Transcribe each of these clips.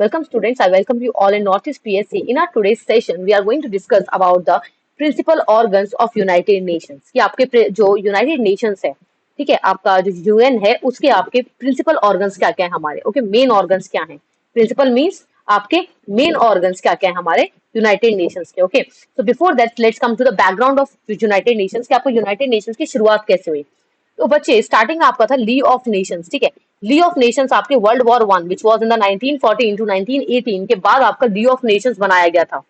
Welcome students, I welcome you all in Northeast PSC. In our today's session, we are going to discuss about the principal organs of United Nations. कि आपके जो United Nations है, ठीक है, आपका जो UN है, उसके आपके principal organs क्या क्या है हमारे, okay, main organs क्या हैं? Principal means आपके main organs क्या क्या है हमारे United Nations के, okay. So before that, let's come to the background of United Nations कि आपको United Nations की शुरुआत कैसे हुई? तो बच्चे स्टार्टिंग आपका था लीग ऑफ नेशंस, ठीक है। लीग ऑफ नेशंस आपके world war one which was in the 1914 to 1918 के बाद आपका लीग ऑफ नेशंस बनाया गया था।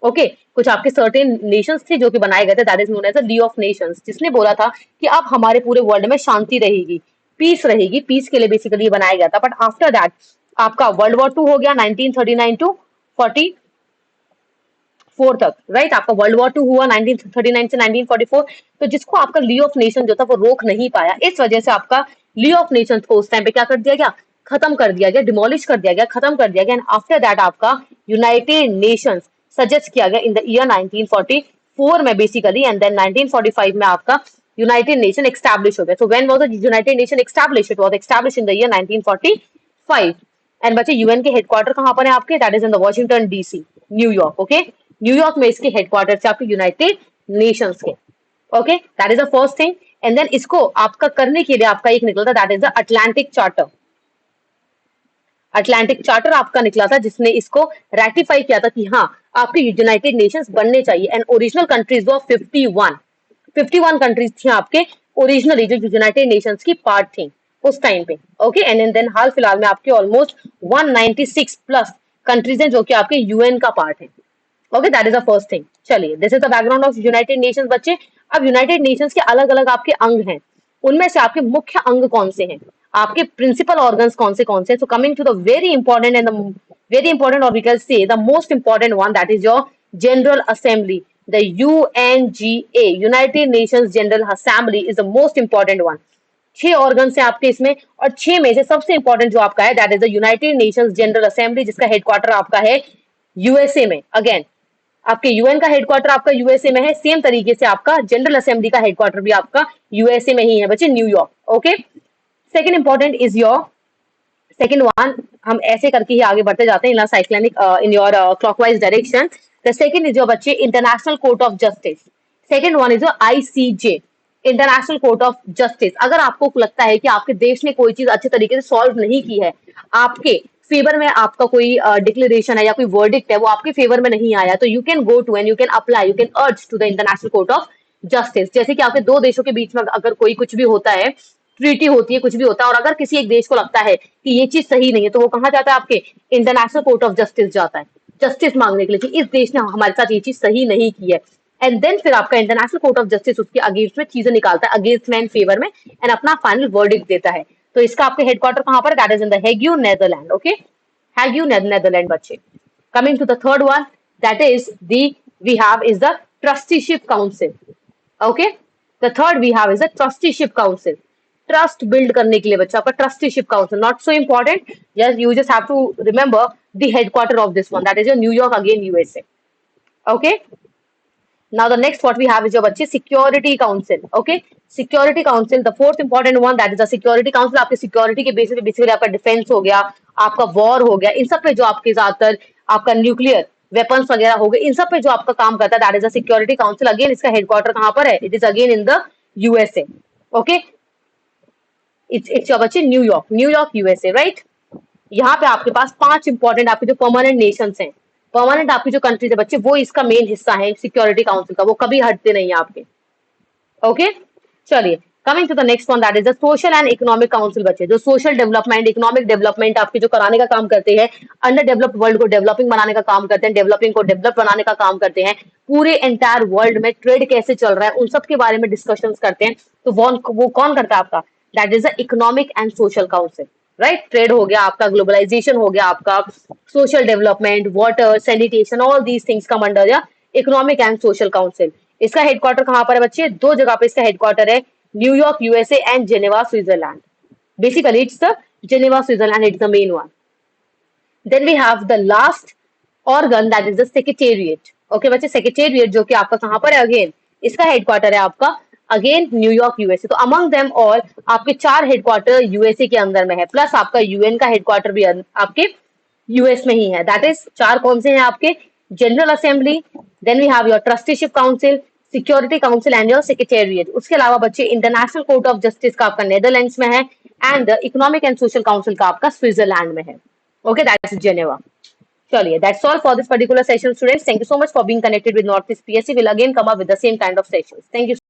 ओके कुछ आपके सर्टेन नेशंस थे जो कि बनाए गए थे, that is known as the league of nations, जिसने बोला था कि अब हमारे पूरे वर्ल्ड में शांति रहेगी, पीस रहेगी, पीस के लिए बेसिकली बनाया गया था। बट आफ्टर दैट आपका वर्ल्ड वॉर टू हो गया 1939 टू 44 तक, राइट। आपका वर्ल्ड वॉर टू हुआ 1939 से 1944, तो जिसको आपका लीग ऑफ नेशन जो था वो रोक नहीं पाया, इस वजह से आपका लीग ऑफ नेशंस को उस टाइम पे क्या कर दिया गया, खत्म कर दिया गया, डिमोलिश कर दिया गया, खत्म कर दिया गया। एंड आफ्टर दैट आपका यूनाइटेड नेशंस सजेस्ट किया गया इन द ईयर 1944 में बेसिकली, एंड देन 1945 में आपका यूनाइटेड नेशन एस्टैब्लिश हो गया। So when was the united nation establish? It was establish in the year 1945। And बच्चे यूएन के हेडक्वार्टर कहां पर है आपके? That is in the Washington DC, New York. Okay New York में इसके हेडक्वार्टर से आपके यूनाइटेड नेशंस के। Okay that is the first thing. And then इसको आपका करने के लिए आपका एक निकला था, that is the Atlantic charter. Atlantic charter आपका निकला था जिसने इसको रेटिफाई किया था कि हाँ आपके यूनाइटेड नेशंस बनने चाहिए। एंड ओरिजिनल कंट्रीज वो 51 कंट्रीज थी आपके ओरिजिनली जो यूनाइटेड नेशंस की पार्ट थी उस टाइम पे। ओके एंड देन हाल फिलहाल में आपके ऑलमोस्ट 196 प्लस कंट्रीज हैं जो कि आपके यूएन का पार्ट है। Okay that is the first thing. चलिए this is the background of United Nations बच्चे। अब यूनाइटेड नेशंस के अलग अलग आपके अंग हैं, उनमें से आपके मुख्य अंग कौन से हैं, आपके प्रिंसिपल ऑर्गन्स कौन से? So coming to the very important and very important, और we can say the most important one, that is your General Assembly, the UNGA, United Nations General Assembly is the most important one. 6 organs हैं आपके इसमें, और 6 में से सबसे important जो आपका है that is the United Nations General assembly, जिसका हेडक्वार्टर आपका है यूएसए में। अगेन आपके यूएन का हेडक्वार्टर आपका यूएसए में है, सेम तरीके से आपका जनरल असेंबली का हेडक्वार्टर भी आपका यूएसए में ही है बच्चे, New York. Okay second important is your second one, हम ऐसे करके ही आगे बढ़ते जाते हैं in cyclic in your clockwise direction. The second is your बच्चे International court of Justice. Second one is your ICJ, International court of Justice. अगर आपको लगता है कि आपके देश ने कोई चीज अच्छे तरीके से सॉल्व नहीं की है, आपके फेवर में आपका कोई डिक्लेरेशन है या कोई वर्डिक्ट है वो आपके फेवर में नहीं आया, तो you can go to and you can apply, you can urge to the international court of justice. जैसे कि आपके दो देशों के बीच में अगर कोई कुछ भी होता है, ट्रीटी होती है, कुछ भी होता है, और अगर किसी एक देश को लगता है कि ये चीज सही नहीं है, तो वो कहाँ जाता है? आपके इंटरनेशनल कोर्ट ऑफ जस्टिस जाता है जस्टिस मांगने के लिए कि इस देश ने हमारे साथ ये चीज सही नहीं की है। एंड देन फिर आपका इंटरनेशनल कोर्ट ऑफ जस्टिस उसके अगेंस्ट में चीजें निकालता है, अगेंस्ट में एंड फेवर में, एंड अपना फाइनल वर्डिक्ट देता है। तो इसका आपके हेडक्वार्टर कहां पर? That is in the Hague, Netherland. Okay Hague, Netherlands बच्चे। Coming to the third one, that is we have is the trusteeship council. Okay, the third we have is the trusteeship council. Trust build करने के लिए बच्चा आपका trusteeship council, not so important. Yes, you just have to remember the headquarter of this one, that is your New York again, USA. Okay. Now the next what we have is your बच्चे security council. Okay, security council, the fourth important one, that is the security council. आपके security के basis पे basically आपका defence हो गया, आपका war हो गया, इन सब पे जो आपके ज्यादातर आपका न्यूक्लियर वेपन्स वगैरह हो गए, इन सब पे जो आपका काम करता है that is the security council. Again इसका हेडक्वार्टर कहां पर है? It is again in the USA. Okay it's your बच्चे न्यूयॉर्क यूएसए, राइट। यहाँ पे आपके पास 5 इंपॉर्टेंट आपके जो परमानेंट नेशंस हैं, परमानेंट आपकी जो कंट्रीज है बच्चे, वो इसका मेन हिस्सा है सिक्योरिटी काउंसिल का, वो कभी हटते नहीं है आपके। ओके चलिए coming to the next one, that is the social and economic council बच्चे, जो सोशल डेवलपमेंट, इकोनॉमिक डेवलपमेंट आपके जो कराने का काम करते हैं, अंडर डेवलप्ड वर्ल्ड को डेवलपिंग बनाने का काम करते हैं, डेवलपिंग को डेवलप बनाने का काम करते हैं, पूरे एंटायर वर्ल्ड में ट्रेड कैसे चल रहा है उन सब के बारे में डिस्कशन करते हैं। तो वो कौन करता है आपका? That is the economic and social council, right. Trade हो गया आपका, ग्लोबलाइजेशन हो गया आपका, social development, water, sanitation, all these things come under the economic and social council. इसका हेडक्वार्टर कहां पर है बच्चे? 2 जगह पे इसका हेडक्वार्टर है, New York USA and Geneva Switzerland. Basically it's the Geneva Switzerland, it's the main one. Then we have the last organ, that is the secretariat. Okay बच्चे सेक्रेटेरिएट जो कि आपका कहां पर है? अगेन इसका हेडक्वार्टर है आपका अगेन न्यूयॉर्क यूएसए। तो अमंग देम ऑल आपके 4 हेडक्वार्टर यूएसए के अंदर में है, प्लस आपका यूएन का हेडक्वार्टर भी आपके यूएस में ही है। दैट इज 4 कौन से हैं आपके? General assembly, then we have your trusteeship council, security council and your secretariat. उसके अलावा बच्चे इंटरनेशनल कोर्ट ऑफ जस्टिस का आपका नेदरलैंड्स में है and economic and social council का आपका स्विट्जरलैंड में है। Okay, that is Geneva. चलिए, that's all for this particular session, students. Thank you so much for being connected with Northeast PSC. We'll again come up with the same kind of sessions. Thank you.